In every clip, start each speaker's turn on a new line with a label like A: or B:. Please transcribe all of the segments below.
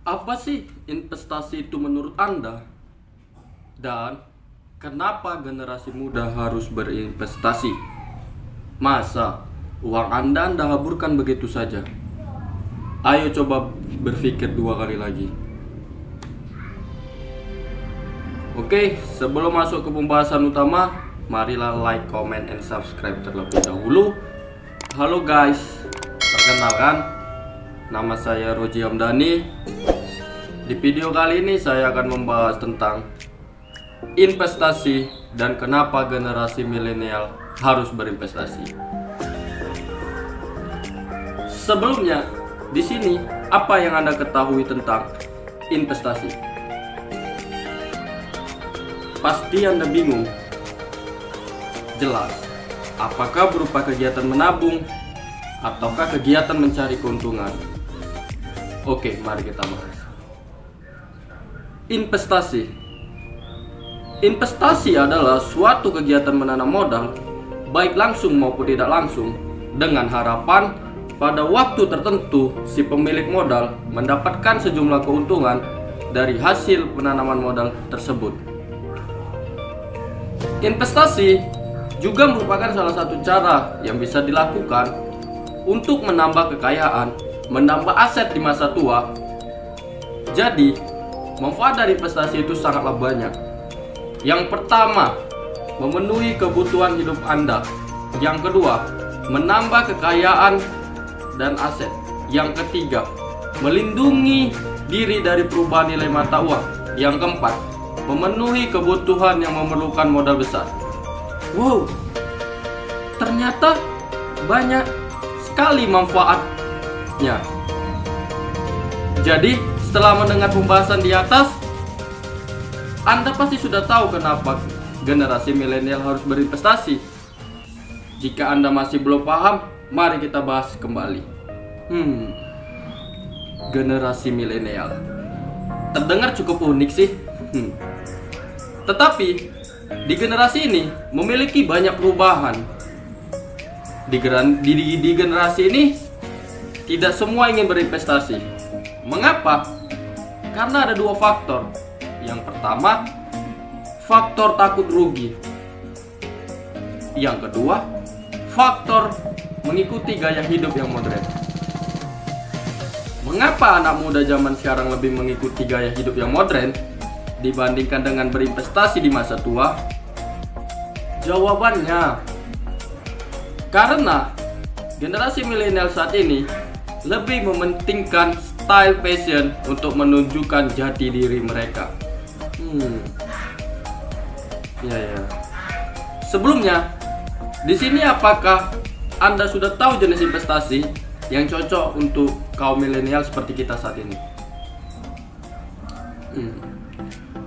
A: Apa sih investasi itu menurut Anda? Dan kenapa generasi muda harus berinvestasi? Masa uang Anda haburkan begitu saja? Ayo coba berpikir dua kali lagi. Oke, sebelum masuk ke pembahasan utama, marilah like, comment, and subscribe terlebih dahulu. Halo guys, perkenalkan, nama saya Roji Hamdani. Di video kali ini saya akan membahas tentang investasi dan kenapa generasi milenial harus berinvestasi. Sebelumnya, di sini apa yang Anda ketahui tentang investasi? Pasti Anda bingung. Jelas, apakah berupa kegiatan menabung ataukah kegiatan mencari keuntungan? Oke, mari kita bahas. Investasi. Investasi adalah suatu kegiatan menanam modal, baik langsung maupun tidak langsung, dengan harapan pada waktu tertentu si pemilik modal mendapatkan sejumlah keuntungan dari hasil penanaman modal tersebut. Investasi juga merupakan salah satu cara yang bisa dilakukan untuk menambah kekayaan, menambah aset di masa tua. Jadi, manfaat dari investasi itu sangatlah banyak. Yang pertama, memenuhi kebutuhan hidup Anda. Yang kedua, menambah kekayaan dan aset. Yang ketiga, melindungi diri dari perubahan nilai mata uang. Yang keempat, memenuhi kebutuhan yang memerlukan modal besar. Wow, ternyata banyak sekali manfaatnya. Jadi, setelah mendengar pembahasan di atas, Anda pasti sudah tahu kenapa generasi milenial harus berinvestasi. Jika Anda masih belum paham, mari kita bahas kembali. Generasi milenial terdengar cukup unik sih. Tetapi di generasi ini memiliki banyak perubahan. Di generasi ini tidak semua ingin berinvestasi. Mengapa? Karena ada dua faktor. Yang pertama, faktor takut rugi. Yang kedua, faktor mengikuti gaya hidup yang modern. Mengapa anak muda zaman sekarang lebih mengikuti gaya hidup yang modern dibandingkan dengan berinvestasi di masa tua? Jawabannya, karena generasi milenial saat ini lebih mementingkan style fashion untuk menunjukkan jati diri mereka. Ya. Sebelumnya, di sini apakah Anda sudah tahu jenis investasi yang cocok untuk kaum milenial seperti kita saat ini?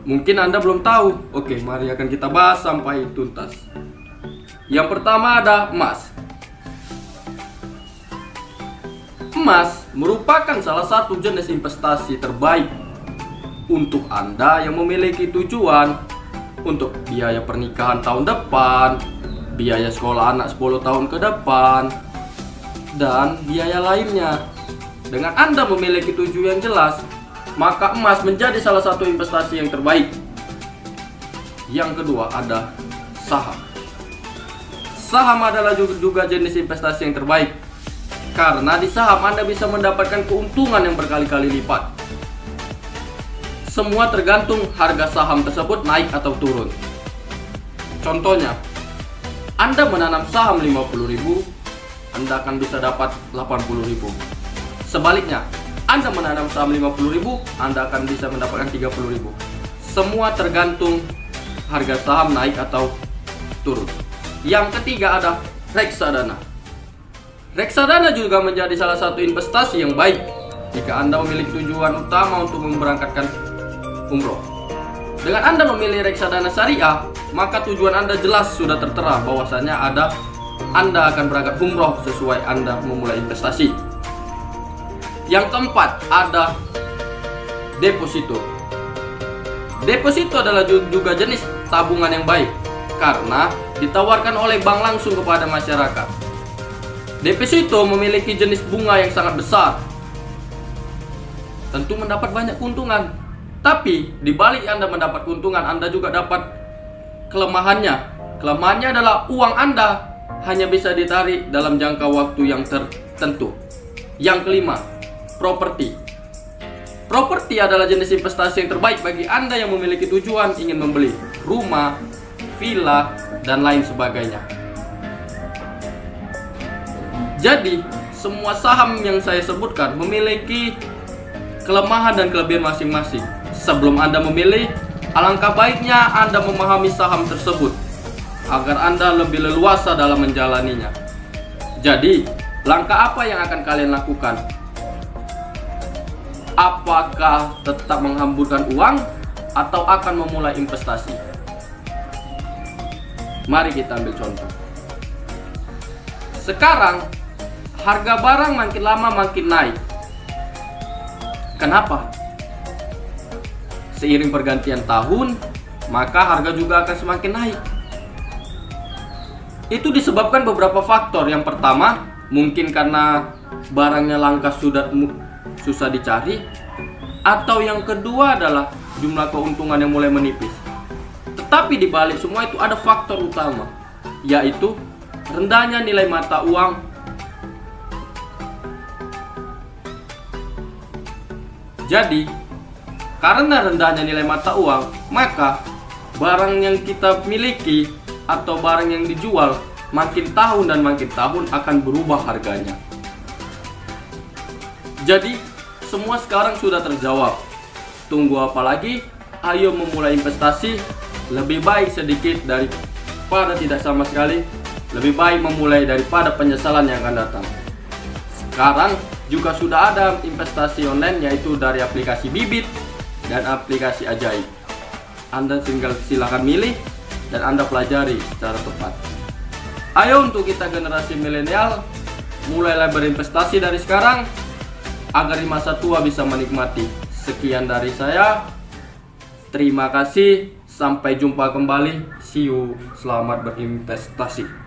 A: Mungkin Anda belum tahu. Oke, mari akan kita bahas sampai tuntas. Yang pertama ada emas. Emas merupakan salah satu jenis investasi terbaik untuk Anda yang memiliki tujuan untuk biaya pernikahan tahun depan, biaya sekolah anak 10 tahun ke depan, dan biaya lainnya. Dengan Anda memiliki tujuan jelas, maka emas menjadi salah satu investasi yang terbaik. Yang kedua ada saham. Saham adalah juga jenis investasi yang terbaik, karena di saham Anda bisa mendapatkan keuntungan yang berkali-kali lipat. Semua tergantung harga saham tersebut naik atau turun. Contohnya, Anda menanam saham 50.000, Anda akan bisa dapat 80.000. Sebaliknya, Anda menanam saham 50.000, Anda akan bisa mendapatkan 30.000. Semua tergantung harga saham naik atau turun. Yang ketiga ada reksadana. Reksadana juga menjadi salah satu investasi yang baik jika Anda memiliki tujuan utama untuk memberangkatkan umroh. Dengan Anda memilih reksadana syariah, maka tujuan Anda jelas sudah tertera bahwasanya Anda akan berangkat umroh sesuai Anda memulai investasi. Yang keempat ada deposito. Deposito adalah juga jenis tabungan yang baik karena ditawarkan oleh bank langsung kepada masyarakat. Deposito memiliki jenis bunga yang sangat besar. tentu mendapat banyak keuntungan. Tapi di balik Anda mendapat keuntungan, Anda juga dapat kelemahannya. Kelemahannya adalah uang Anda hanya bisa ditarik dalam jangka waktu yang tertentu. Yang kelima, properti. Properti adalah jenis investasi yang terbaik bagi Anda yang memiliki tujuan ingin membeli rumah, villa, dan lain sebagainya. Jadi, semua saham yang saya sebutkan memiliki kelemahan dan kelebihan masing-masing. Sebelum Anda memilih, alangkah baiknya Anda memahami saham tersebut agar Anda lebih leluasa dalam menjalaninya. Jadi, langkah apa yang akan kalian lakukan? Apakah tetap menghamburkan uang atau akan memulai investasi? Mari kita ambil contoh. Sekarang, harga barang makin lama makin naik. Kenapa? Seiring pergantian tahun, maka harga juga akan semakin naik. Itu disebabkan beberapa faktor. Yang pertama, mungkin karena barangnya langka sudah susah dicari, atau yang kedua adalah jumlah keuntungan yang mulai menipis. Tetapi di balik semua itu ada faktor utama, yaitu rendahnya nilai mata uang. Jadi, karena rendahnya nilai mata uang, maka barang yang kita miliki atau barang yang dijual makin tahun dan makin tahun akan berubah harganya. Jadi, semua sekarang sudah terjawab. Tunggu apa lagi? Ayo memulai investasi. Lebih baik sedikit daripada tidak sama sekali. Lebih baik memulai daripada penyesalan yang akan datang. Sekarang juga sudah ada investasi online, yaitu dari aplikasi Bibit dan aplikasi Ajaib. Anda tinggal silakan milih dan Anda pelajari secara tepat. Ayo untuk kita generasi milenial, mulailah berinvestasi dari sekarang agar di masa tua bisa menikmati. Sekian dari saya. Terima kasih. Sampai jumpa kembali. See you. Selamat berinvestasi.